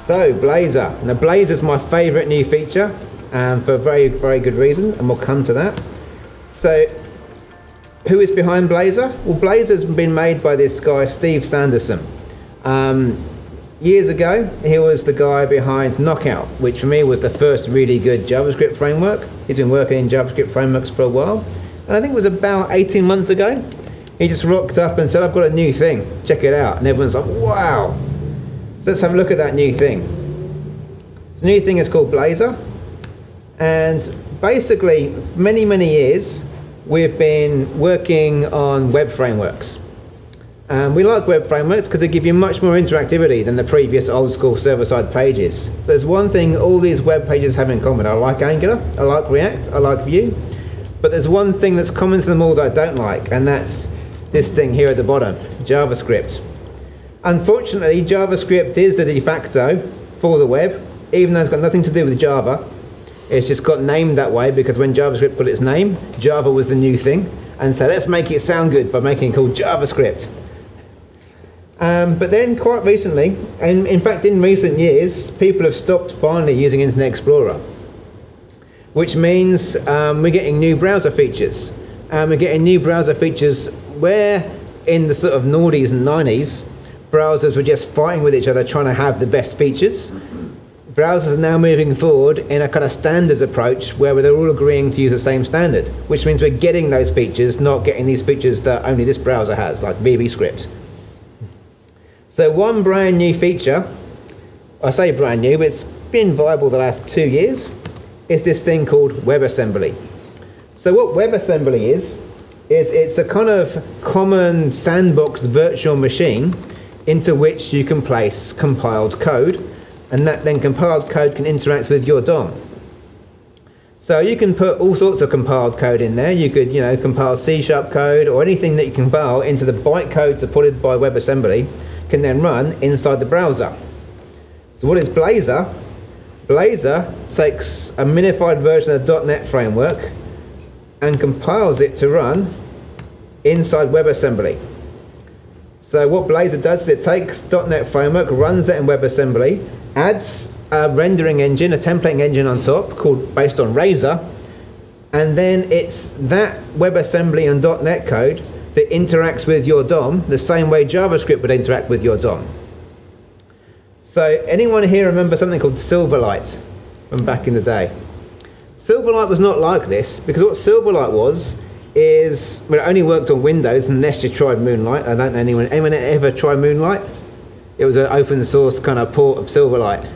So Blazor. Now Blazor is my favorite new feature, for a very, very good reason, and we'll come to that. So who is behind Blazor? Well, Blazor's been made by this guy, Steve Sanderson. Years ago, he was the guy behind Knockout, which for me was the first really good JavaScript framework. He's been working in JavaScript frameworks for a while, and I think it was about 18 months ago, he just rocked up and said, I've got a new thing, check it out. And everyone's like, wow. So let's have a look at that new thing. So the new thing is called Blazor, and basically, many, many years, we've been working on web frameworks. We like web frameworks because they give you much more interactivity than the previous old school server-side pages. There's one thing all these web pages have in common. I like Angular, I like React, I like Vue, but there's one thing that's common to them all that I don't like, and that's this thing here at the bottom, JavaScript. Unfortunately, JavaScript is the de facto for the web, even though it's got nothing to do with Java. It's just got named that way because when JavaScript got its name, Java was the new thing, and so let's make it sound good by making it called JavaScript. But then quite recently, and in fact in recent years, people have stopped finally using Internet Explorer, which means we're getting new browser features. We're getting new browser features where in the sort of noughties and 90s, browsers were just fighting with each other trying to have the best features. Browsers are now moving forward in a kind of standards approach where they're all agreeing to use the same standard, which means we're getting those features, not getting these features that only this browser has, like VBScript. So one brand new feature, I say brand new, but it's been viable the last 2 years, is this thing called WebAssembly. So what WebAssembly is it's a kind of common sandboxed virtual machine into which you can place compiled code, and that then compiled code can interact with your DOM. So you can put all sorts of compiled code in there. You could, compile C# code or anything that you compile into the bytecode supported by WebAssembly can then run inside the browser. So what is Blazor? Blazor takes a minified version of the .NET framework and compiles it to run inside WebAssembly. So what Blazor does is it takes .NET framework, runs that in WebAssembly, adds a rendering engine, a templating engine on top based on Razor, and then it's that WebAssembly and .NET code that interacts with your DOM the same way JavaScript would interact with your DOM. So anyone here remember something called Silverlight from back in the day? Silverlight was not like this, because what Silverlight was is, well, it only worked on Windows unless you tried Moonlight. I don't know anyone ever tried Moonlight? It was an open source kind of port of Silverlight.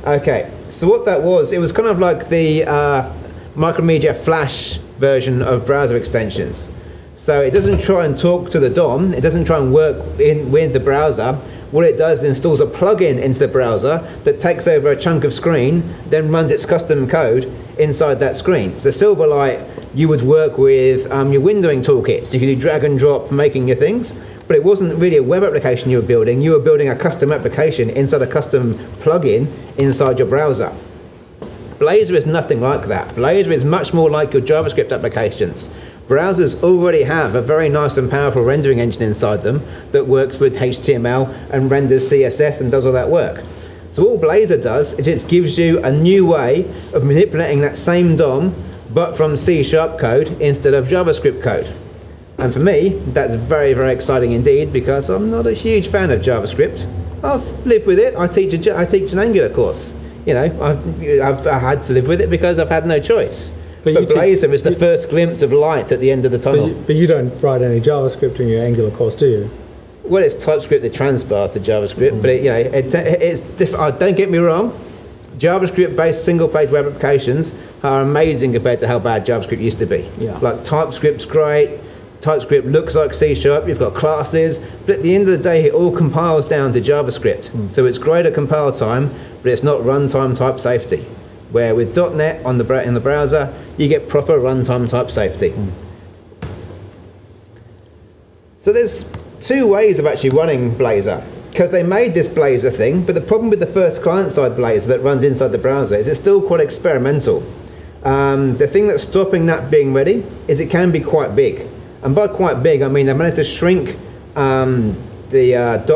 Okay, so what that was, it was kind of like the Micromedia Flash version of browser extensions. So it doesn't try and talk to the DOM, it doesn't try and work with the browser. What it does is installs a plugin into the browser that takes over a chunk of screen, then runs its custom code inside that screen. So Silverlight, you would work with your windowing toolkit, so you could do drag and drop making your things, but it wasn't really a web application you were building a custom application inside a custom plugin inside your browser. Blazor is nothing like that. Blazor is much more like your JavaScript applications. Browsers already have a very nice and powerful rendering engine inside them that works with HTML and renders CSS and does all that work. So all Blazor does is it gives you a new way of manipulating that same DOM, but from C# code instead of JavaScript code. And for me, that's very, very exciting indeed, because I'm not a huge fan of JavaScript. I've lived with it. I teach an Angular course. I've had to live with it because I've had no choice. But Blazor is the first glimpse of light at the end of the tunnel. But you don't write any JavaScript in your Angular course, do you? Well, it's TypeScript that transpires to JavaScript, but it's different. Don't get me wrong. JavaScript-based single-page web applications are amazing compared to how bad JavaScript used to be. Yeah. Like TypeScript's great. TypeScript looks like C#. You've got classes, but at the end of the day, it all compiles down to JavaScript. So it's great at compile time, but it's not runtime type safety. Where with .NET in the browser, you get proper runtime type safety. So there's two ways of actually running Blazor, because they made this Blazor thing, but the problem with the first client-side Blazor that runs inside the browser is it's still quite experimental. The thing that's stopping that being ready is it can be quite big. And by quite big, I mean they managed to shrink the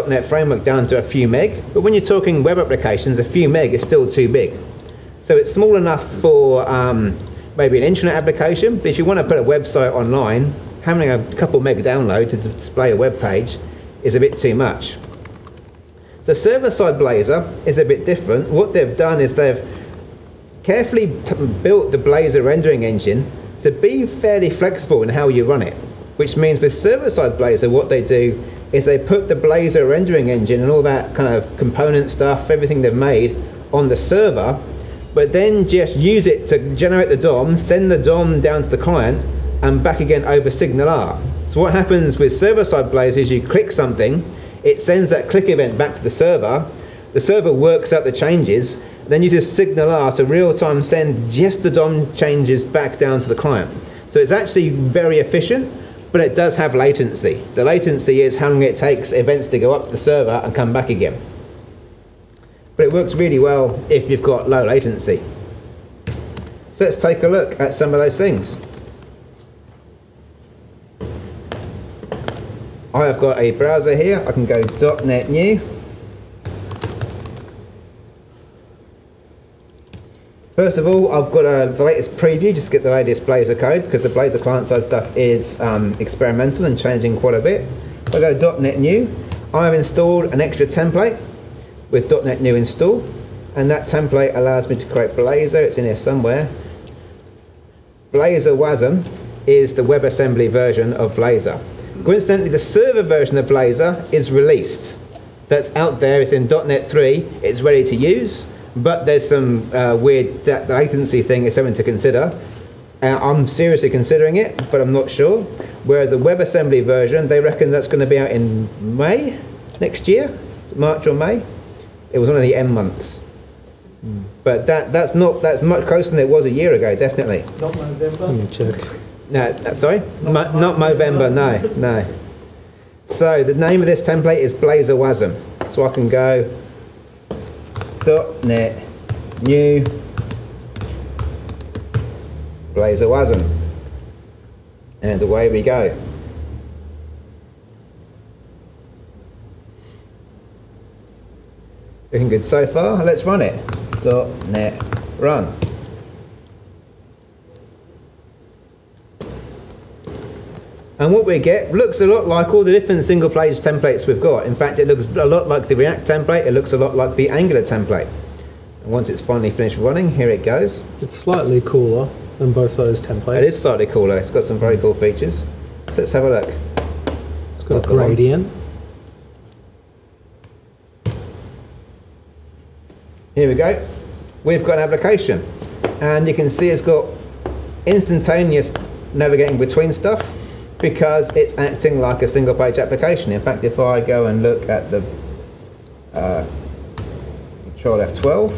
.NET framework down to a few meg, but when you're talking web applications, a few meg is still too big. So it's small enough for maybe an internet application, but if you want to put a website online, having a couple meg download to display a web page is a bit too much. So server-side Blazor is a bit different. What they've done is they've carefully built the Blazor rendering engine to be fairly flexible in how you run it, which means with server-side Blazor, what they do is they put the Blazor rendering engine and all that kind of component stuff, everything they've made on the server, but then just use it to generate the DOM, send the DOM down to the client, and back again over SignalR. So what happens with server-side Blazor is you click something, it sends that click event back to the server works out the changes, then uses SignalR to real-time send just the DOM changes back down to the client. So it's actually very efficient, but it does have latency. The latency is how long it takes events to go up to the server and come back again. But it works really well if you've got low latency. So let's take a look at some of those things. I have got a browser here. I can go .NET New. First of all, I've got the latest preview just to get the latest Blazor code, because the Blazor client-side stuff is experimental and changing quite a bit. If I go .NET New, I've installed an extra template with .NET New installed, and that template allows me to create Blazor. It's in here somewhere. Blazor WASM is the WebAssembly version of Blazor. Coincidentally, the server version of Blazor is released. That's out there. It's in .NET 3. It's ready to use, but there's some weird the latency thing is something to consider. I'm seriously considering it, but I'm not sure. Whereas the WebAssembly version, they reckon that's going to be out in May next year, March or May. It was one of the M months. But that's much closer than it was a year ago, definitely. Not November? Let me check. No, sorry? Not Movember, no. So the name of this template is Blazor WASM. So I can go .NET New Blazor WASM. And away we go. Looking good so far. Let's run it. .NET run. And what we get looks a lot like all the different single page templates we've got. In fact, it looks a lot like the React template. It looks a lot like the Angular template. And once it's finally finished running, here it goes. It's slightly cooler than both those templates. It is slightly cooler. It's got some very cool features. So let's have a look. It's got a gradient. Here we go. We've got an application. And you can see it's got instantaneous navigating between stuff, because it's acting like a single page application. In fact, if I go and look at the Control F12,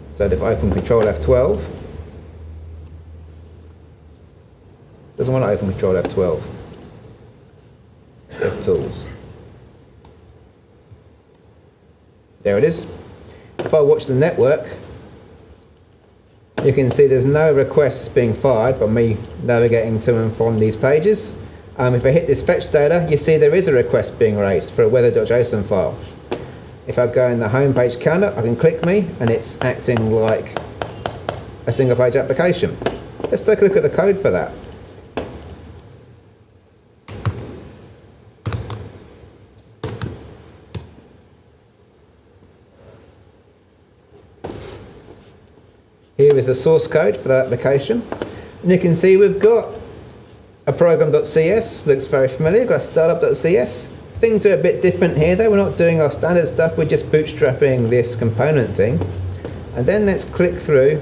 so if I open Control F12, doesn't want to open Control F12, DevTools. There it is. If I watch the network, you can see there's no requests being fired by me navigating to and from these pages. If I hit this fetch data, you see there is a request being raised for a weather.json file. If I go in the home page counter, I can click me, and it's acting like a single page application. Let's take a look at the code for that. Here is the source code for that application. And you can see we've got a program.cs, looks very familiar, got a startup.cs. Things are a bit different here though. We're not doing our standard stuff, we're just bootstrapping this component thing. And then let's click through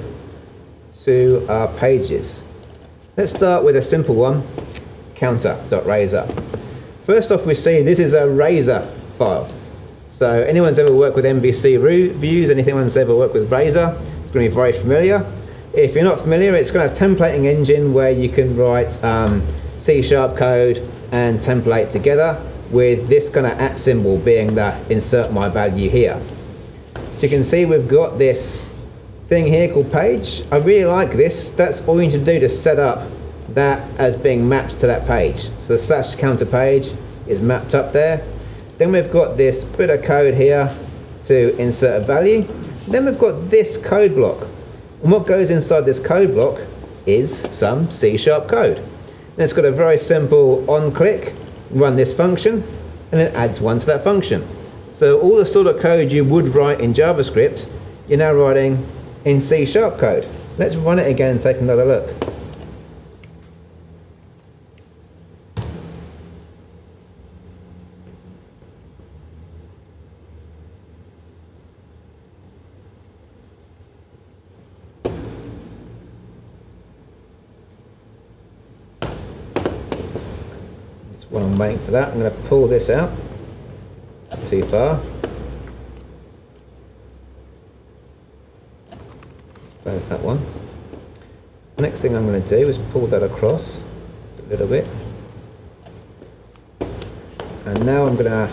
to our pages. Let's start with a simple one, counter.razor. First off, we see this is a Razor file. So anyone's ever worked with MVC views, anyone's ever worked with Razor, it's going to be very familiar. If you're not familiar, it's kind of a templating engine where you can write C# code and template together, with this kind of @ symbol being the insert my value here. So you can see we've got this thing here called page. I really like this. That's all you need to do to set up that as being mapped to that page. So the slash counter page is mapped up there. Then we've got this bit of code here to insert a value. Then we've got this code block. And what goes inside this code block is some C# code. And it's got a very simple on-click, run this function, and it adds one to that function. So all the sort of code you would write in JavaScript, you're now writing in C# code. Let's run it again and take another look. While I'm waiting for that, I'm going to pull this out. Too far. Close that one. The next thing I'm going to do is pull that across a little bit. And now I'm going to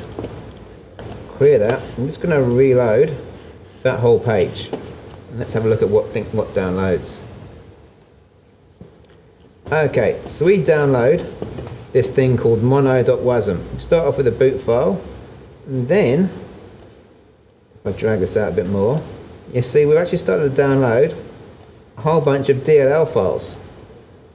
clear that. I'm just going to reload that whole page. And let's have a look at what downloads. Okay, so we download this thing called mono.wasm. We start off with a boot file, and then, if I drag this out a bit more, you see we've actually started to download a whole bunch of DLL files.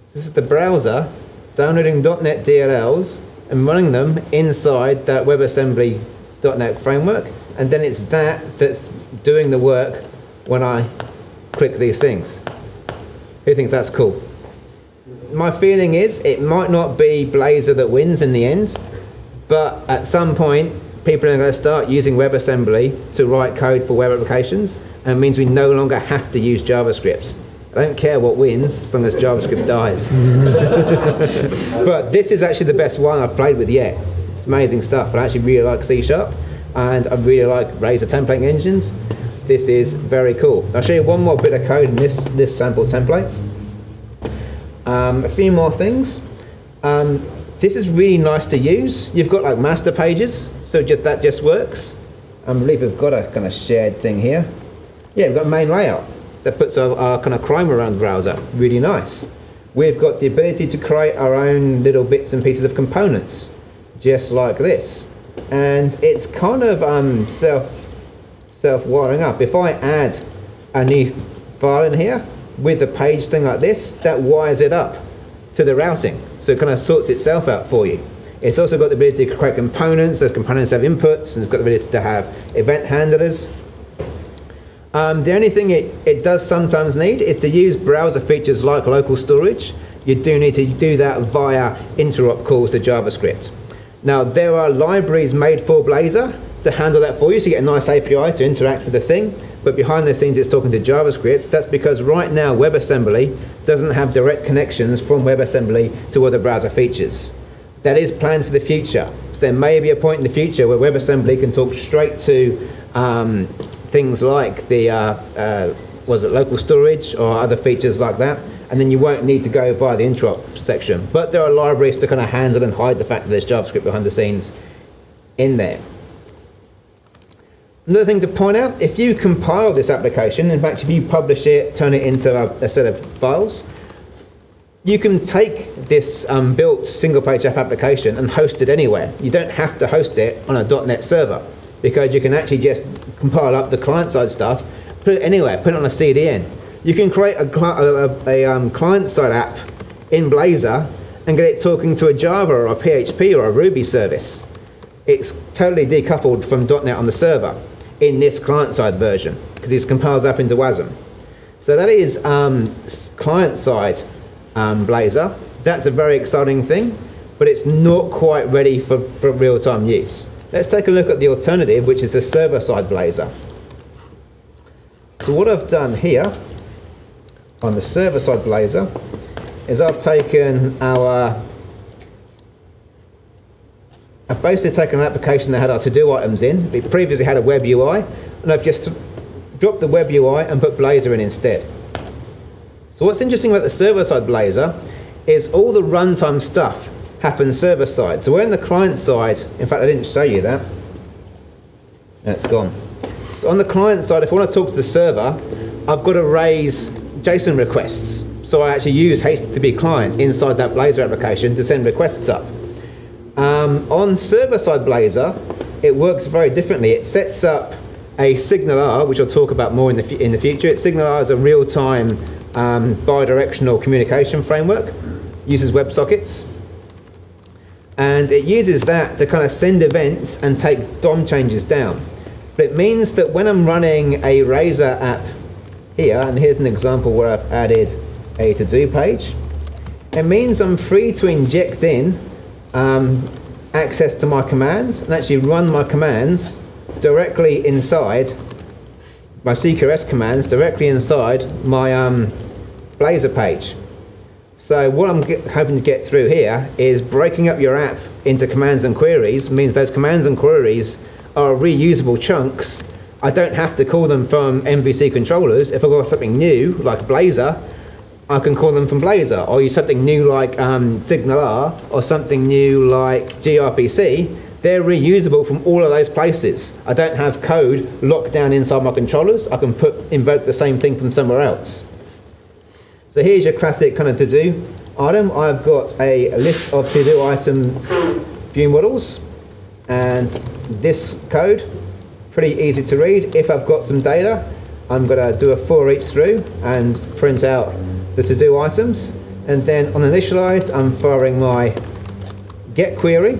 So this is the browser downloading .NET DLLs and running them inside that WebAssembly.NET framework, and then it's that's doing the work when I click these things. Who thinks that's cool? My feeling is it might not be Blazor that wins in the end, but at some point people are going to start using WebAssembly to write code for web applications, and it means we no longer have to use JavaScript. I don't care what wins as long as JavaScript dies. But this is actually the best one I've played with yet. It's amazing stuff. I actually really like C#, and I really like Blazor templating engines. This is very cool. I'll show you one more bit of code in this sample template. A few more things. This is really nice to use. You've got like master pages, so that just works. I believe we've got a kind of shared thing here. Yeah, we've got main layout that puts our kind of crime around the browser. Really nice. We've got the ability to create our own little bits and pieces of components, just like this. And it's kind of self-wiring up. If I add a new file in here, with a page thing like this, that wires it up to the routing. So it kind of sorts itself out for you. It's also got the ability to create components. Those components have inputs, and it's got the ability to have event handlers. The only thing it does sometimes need is to use browser features like local storage. You do need to do that via interrupt calls to JavaScript. Now, there are libraries made for Blazor to handle that for you, so you get a nice API to interact with the thing, but behind the scenes it's talking to JavaScript. That's because right now WebAssembly doesn't have direct connections from WebAssembly to other browser features. That is planned for the future. So there may be a point in the future where WebAssembly can talk straight to things like the local storage or other features like that, and then you won't need to go via the interrupt section. But there are libraries to kind of handle and hide the fact that there's JavaScript behind the scenes in there. Another thing to point out, if you compile this application, in fact if you publish it, turn it into a set of files, you can take this built single page app application and host it anywhere. You don't have to host it on a .NET server, because you can actually just compile up the client side stuff, put it anywhere, put it on a CDN. You can create a client side app in Blazor and get it talking to a Java or a PHP or a Ruby service. It's totally decoupled from .NET on the server in this client-side version, because this compiles up into WASM. So that is client-side Blazor. That's a very exciting thing, but it's not quite ready for real-time use. Let's take a look at the alternative, which is the server-side Blazor. So what I've done here on the server-side Blazor is I've basically taken an application that had our to-do items in. We previously had a web UI, and I've just dropped the web UI and put Blazor in instead. So what's interesting about the server-side Blazor is all the runtime stuff happens server-side. So we're in the client-side. In fact, I didn't show you that. That's gone. So on the client side, if I want to talk to the server, I've got to raise JSON requests. So I actually use HTTP client inside that Blazor application to send requests up. On server-side Blazor, it works very differently. It sets up a SignalR, which I'll talk about more in the future. SignalR is a real-time bidirectional communication framework. Uses WebSockets. And it uses that to kind of send events and take DOM changes down. But it means that when I'm running a Razor app here, and here's an example where I've added a to-do page, it means I'm free to inject in access to my commands and actually run my commands directly inside my CQRS commands, directly inside my Blazor page. So what I'm hoping to get through here is breaking up your app into commands and queries. Means those commands and queries are reusable chunks. I don't have to call them from MVC controllers. If I've got something new, like Blazor, I can call them from Blazor, or use something new like SignalR, or something new like gRPC. They're reusable from all of those places. I don't have code locked down inside my controllers. I can invoke the same thing from somewhere else. So here's your classic kind of to-do item. I've got a list of to-do item view models, and this code, pretty easy to read. If I've got some data, I'm going to do a for each through and print out the to-do items. And then on initialized, I'm firing my get query.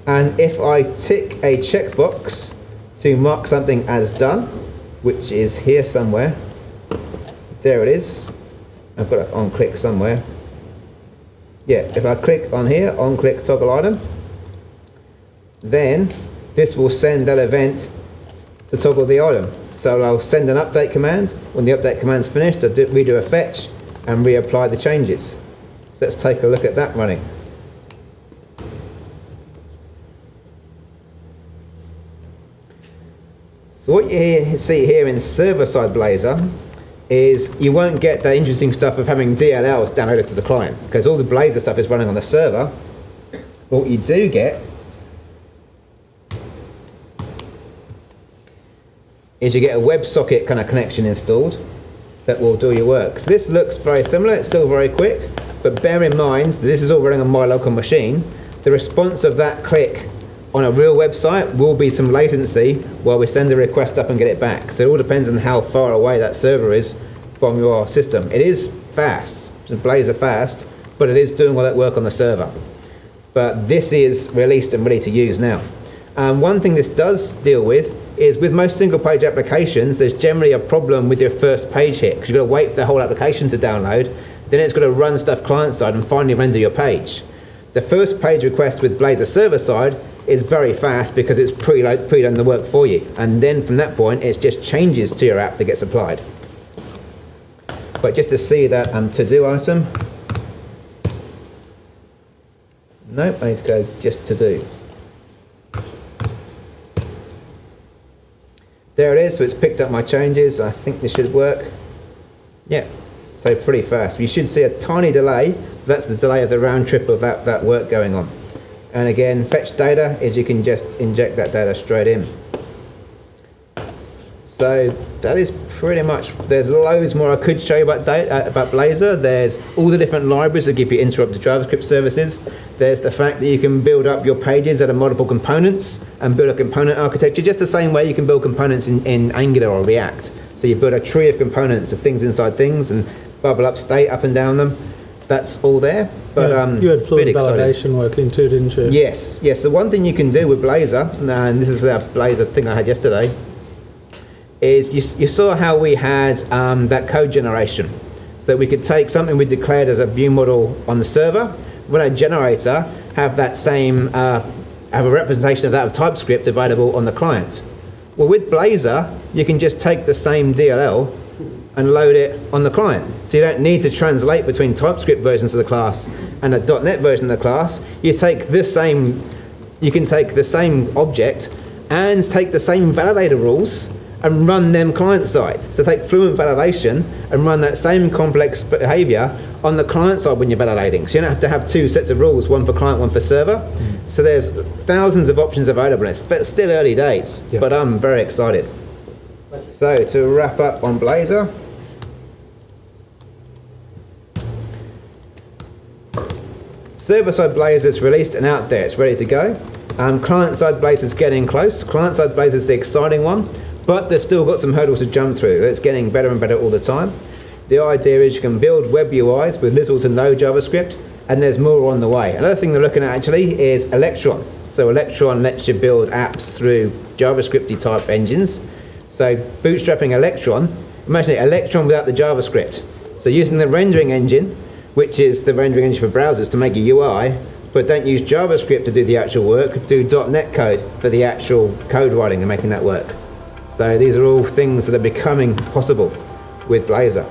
And if I tick a checkbox to mark something as done, which is here somewhere, there it is. I've got it on click somewhere. Yeah, if I click on here, on click toggle item, then this will send that event to toggle the item. So I'll send an update command. When the update command's finished, I'll redo a fetch and reapply the changes. So let's take a look at that running. So what you see here in server-side Blazor is you won't get the interesting stuff of having DLLs downloaded to the client, because all the Blazor stuff is running on the server. What you do get is you get a WebSocket kind of connection installed that will do your work. So this looks very similar, it's still very quick, but bear in mind this is all running on my local machine. The response of that click on a real website will be some latency while we send the request up and get it back. So it all depends on how far away that server is from your system. It is fast, it's Blazor fast, but it is doing all that work on the server. But this is released and ready to use now. One thing this does deal with is with most single page applications, there's generally a problem with your first page hit, because you've got to wait for the whole application to download, then it's got to run stuff client side and finally render your page. The first page request with Blazor server side is very fast because it's pre-done the work for you, and then from that point it's just changes to your app that gets applied. But just to see that to-do item, nope, I need to go just to-do. There it is, so it's picked up my changes. I think this should work. Yeah, so pretty fast. You should see a tiny delay. That's the delay of the round trip of that work going on. And again, fetch data is you can just inject that data straight in. So that is pretty much, there's loads more I could show you about Blazor. There's all the different libraries that give you interrupted JavaScript services. There's the fact that you can build up your pages out of multiple components and build a component architecture just the same way you can build components in Angular or React. So you build a tree of components of things inside things and bubble up state up and down them. That's all there. But yeah, you had fluid validation working too, didn't you? Yes, yes. So one thing you can do with Blazor, and this is a Blazor thing I had yesterday, is you saw how we had that code generation. So that we could take something we declared as a view model on the server, run a generator, have that same, have a representation of that of TypeScript available on the client. Well, with Blazor, you can just take the same DLL and load it on the client. So you don't need to translate between TypeScript versions of the class and a .NET version of the class. You take the same, you can take the same object and take the same validator rules and run them client side. So take Fluent validation and run that same complex behavior on the client side when you're validating. So you don't have to have two sets of rules, one for client, one for server. So there's thousands of options available. It's still early days, but I'm very excited. So to wrap up on Blazor, Server-side Blazor is released and out there. It's ready to go. Client-side Blazor is getting close. Client-side Blazor is the exciting one, but they've still got some hurdles to jump through. It's getting better and better all the time. The idea is you can build web UIs with little to no JavaScript, and there's more on the way. Another thing they're looking at actually is Electron. So Electron lets you build apps through JavaScripty type engines. So bootstrapping Electron, imagine Electron without the JavaScript. So using the rendering engine, which is the rendering engine for browsers to make a UI, but don't use JavaScript to do the actual work, do .NET code for the actual code writing and making that work. So these are all things that are becoming possible with Blazor.